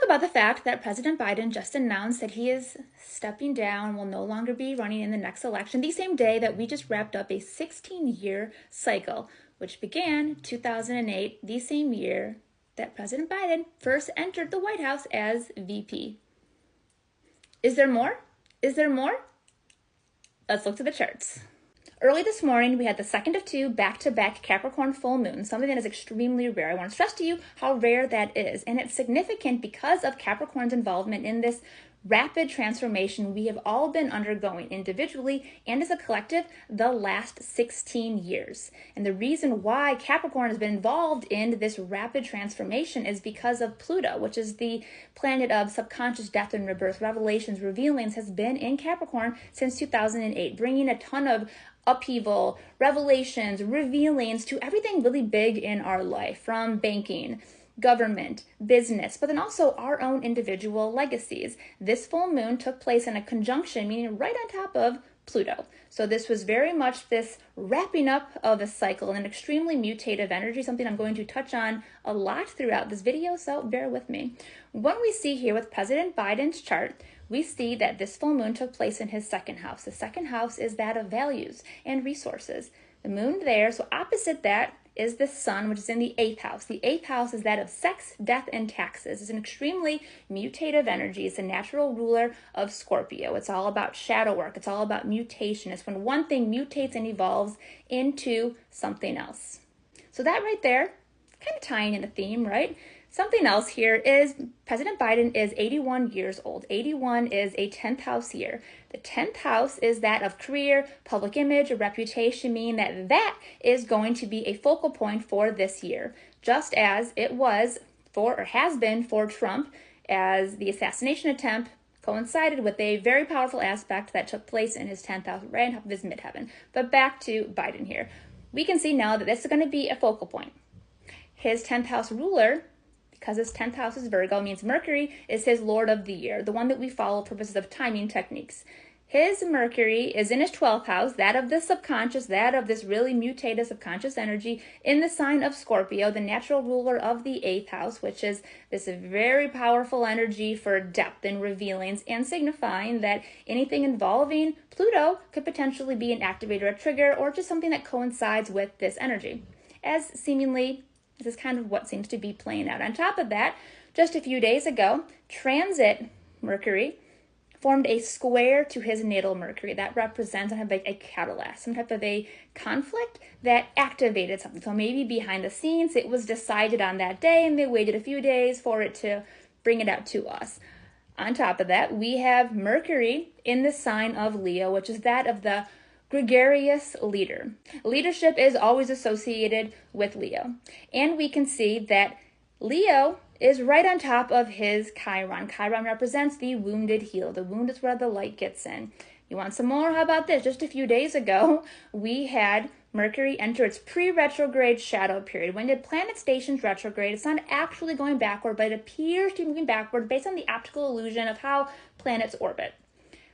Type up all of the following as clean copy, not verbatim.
about the fact that President Biden just announced that he is stepping down, will no longer be running in the next election, the same day that we just wrapped up a 16-year cycle, which began 2008, the same year that President Biden first entered the White House as VP. Is there more? Is there more? Let's look to the charts. Early this morning, we had the second of two back-to-back Capricorn full moons, something that is extremely rare. I want to stress to you how rare that is, and it's significant because of Capricorn's involvement in this rapid transformation we have all been undergoing individually and as a collective the last 16 years. And the reason why Capricorn has been involved in this rapid transformation is because of Pluto, which is the planet of subconscious death and rebirth, revelations, revealings, has been in Capricorn since 2008, bringing a ton of upheaval, revelations, revealings to everything really big in our life, from banking, government, business, but then also our own individual legacies. This full moon took place in a conjunction, meaning right on top of Pluto. So this was very much this wrapping up of a cycle, an extremely mutative energy, something I'm going to touch on a lot throughout this video, so bear with me. What we see here with President Biden's chart, we see that this full moon took place in his second house. The second house is that of values and resources. The moon there, so opposite that is the sun, which is in the 8th house. The 8th house is that of sex, death, and taxes. It's an extremely mutative energy. It's a natural ruler of Scorpio. It's all about shadow work. It's all about mutation. It's when one thing mutates and evolves into something else. So that right there, kind of tying in a theme, right? Something else here is President Biden is 81 years old. 81 is a 10th house year. The 10th house is that of career, public image, reputation, meaning that is going to be a focal point for this year, just as it was for, or has been for Trump, as the assassination attempt coincided with a very powerful aspect that took place in his 10th house, right on top of his midheaven. But back to Biden here. We can see now that this is going to be a focal point. His 10th house ruler, because his 10th house is Virgo, means Mercury is his lord of the year, the one that we follow for purposes of timing techniques. His Mercury is in his 12th house, that of the subconscious, that of this really mutated subconscious energy, in the sign of Scorpio, the natural ruler of the 8th house, which is this very powerful energy for depth and revealings, and signifying that anything involving Pluto could potentially be an activator, a trigger, or just something that coincides with this energy. As seemingly, this is kind of what seems to be playing out. On top of that, just a few days ago, transit Mercury formed a square to his natal Mercury. That represents kind of like a catalyst, some type of a conflict that activated something. So maybe behind the scenes, it was decided on that day and they waited a few days for it to bring it out to us. On top of that, we have Mercury in the sign of Leo, which is that of the gregarious leader. Leadership is always associated with Leo. And we can see that Leo is right on top of his Chiron. Chiron represents the wounded heel. The wound is where the light gets in. You want some more? How about this? Just a few days ago, we had Mercury enter its pre-retrograde shadow period. When the planet stations retrograde, it's not actually going backward, but it appears to be moving backward based on the optical illusion of how planets orbit.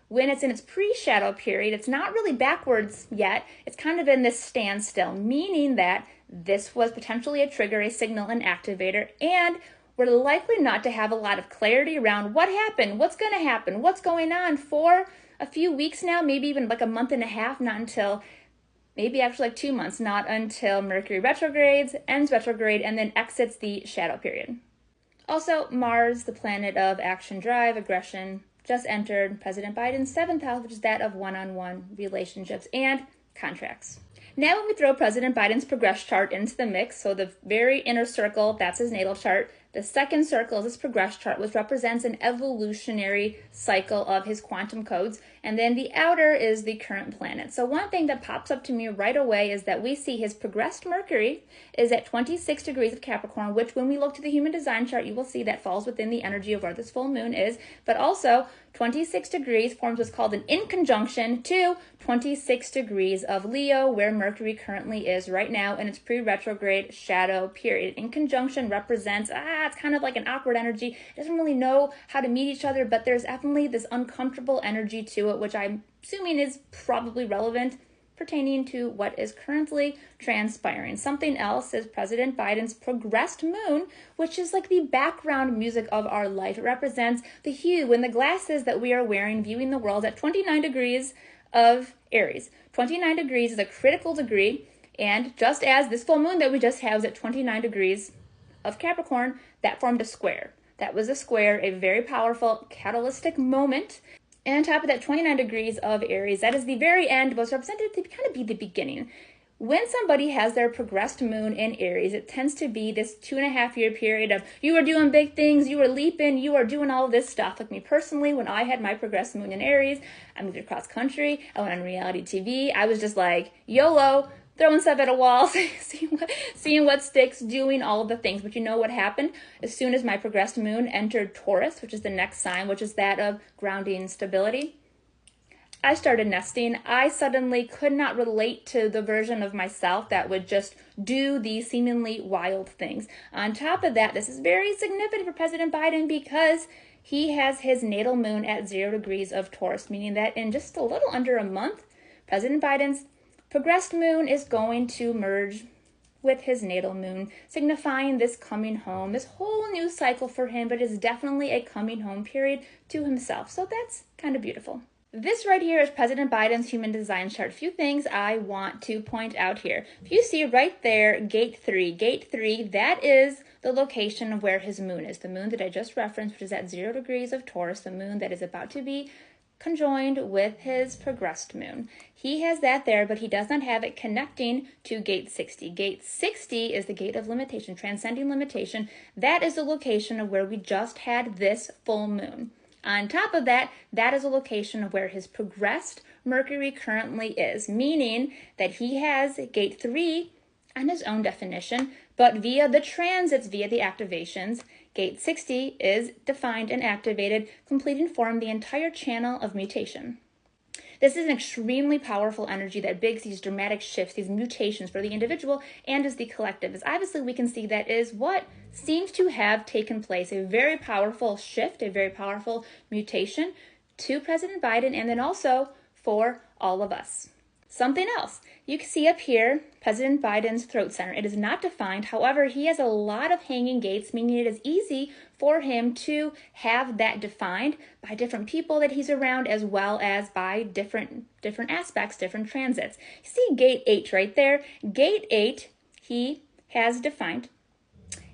When it's in its pre-shadow period, it's not really backwards yet. It's kind of in this standstill, meaning that this was potentially a trigger, a signal, an activator, and we're likely not to have a lot of clarity around what happened, what's going to happen, what's going on for a few weeks now, maybe even like a month and a half, not until maybe actually like 2 months, not until Mercury retrogrades, ends retrograde, and then exits the shadow period. Also, Mars, the planet of action, drive, aggression, just entered President Biden's 7th house, which is that of one-on-one relationships and contracts. Now when we throw President Biden's progress chart into the mix, so the very inner circle, that's his natal chart. The second circle is his progress chart, which represents an evolutionary cycle of his quantum codes. And then the outer is the current planet. So one thing that pops up to me right away is that we see his progressed Mercury is at 26 degrees of Capricorn, which when we look to the human design chart, you will see that falls within the energy of where this full moon is. But also 26 degrees forms what's called an in conjunction to 26 degrees of Leo, where Mercury currently is right now in its pre-retrograde shadow period. In conjunction represents, it's kind of like an awkward energy. It doesn't really know how to meet each other, but there's definitely this uncomfortable energy to it, which I'm assuming is probably relevant pertaining to what is currently transpiring. Something else is President Biden's progressed moon, which is like the background music of our life. It represents the hue and the glasses that we are wearing, viewing the world at 29 degrees of Aries. 29 degrees is a critical degree, and just as this full moon that we just had was at 29 degrees of Capricorn, that formed a square. That was a square, a very powerful catalytic moment. And on top of that, 29 degrees of Aries, that is the very end, but it's represented to kind of be the beginning. When somebody has their progressed moon in Aries, it tends to be this 2.5-year period of you are doing big things, you are leaping, you are doing all this stuff. Like me personally, when I had my progressed moon in Aries, I moved across country, I went on reality TV, I was just like, YOLO, throwing stuff at a wall, seeing what sticks, doing all of the things. But you know what happened? As soon as my progressed moon entered Taurus, which is the next sign, which is that of grounding stability, I started nesting. I suddenly could not relate to the version of myself that would just do these seemingly wild things. On top of that, this is very significant for President Biden because he has his natal moon at 0 degrees of Taurus, meaning that in just a little under a month, President Biden's progressed moon is going to merge with his natal moon, signifying this coming home, this whole new cycle for him, but it's definitely a coming home period to himself. So that's kind of beautiful. This right here is President Biden's human design chart. A few things I want to point out here. If you see right there, gate 3. Gate 3, that is the location of where his moon is. The moon that I just referenced, which is at 0 degrees of Taurus, the moon that is about to be conjoined with his progressed moon. He has that there, but he does not have it connecting to gate 60. Gate 60 is the gate of limitation, transcending limitation. That is the location of where we just had this full moon. On top of that, that is a location of where his progressed Mercury currently is, meaning that he has gate 3 on his own definition, but via the transits, via the activations, gate 60 is defined and activated, completing form the entire channel of mutation. This is an extremely powerful energy that bigs these dramatic shifts, these mutations for the individual and as the collective. As obviously we can see that is what seems to have taken place, a very powerful shift, a very powerful mutation to President Biden and then also for all of us. Something else, you can see up here, President Biden's throat center. It is not defined. However, he has a lot of hanging gates, meaning it is easy for him to have that defined by different people that he's around, as well as by different aspects, different transits. You see gate 8 right there. Gate 8, he has defined.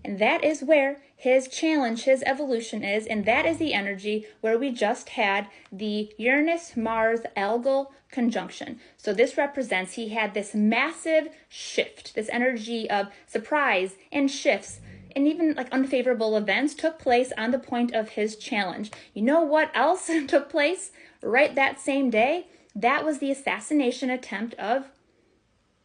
And that is where his challenge, his evolution is, and that is the energy where we just had the Uranus-Mars algal conjunction. So this represents he had this massive shift, this energy of surprise and shifts, and even like unfavorable events took place on the point of his challenge. You know what else took place right that same day? That was the assassination attempt of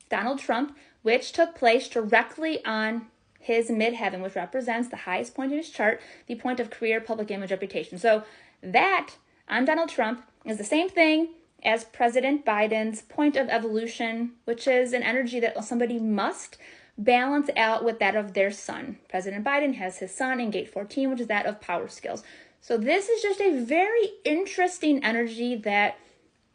Donald Trump, which took place directly on his midheaven, which represents the highest point in his chart, the point of career, public image, reputation. So that on Donald Trump is the same thing as President Biden's point of evolution, which is an energy that somebody must balance out with that of their son. President Biden has his son in gate 14, which is that of power skills. So this is just a very interesting energy that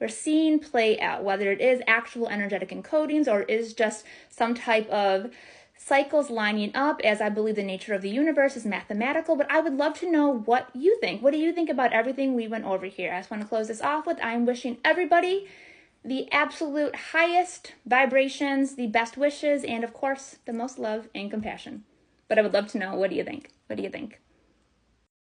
we're seeing play out, whether it is actual energetic encodings or is just some type of cycles lining up, as I believe the nature of the universe is mathematical, but I would love to know what you think. What do you think about everything we went over here? I just want to close this off with I'm wishing everybody the absolute highest vibrations, the best wishes, and of course, the most love and compassion. But I would love to know, what do you think? What do you think?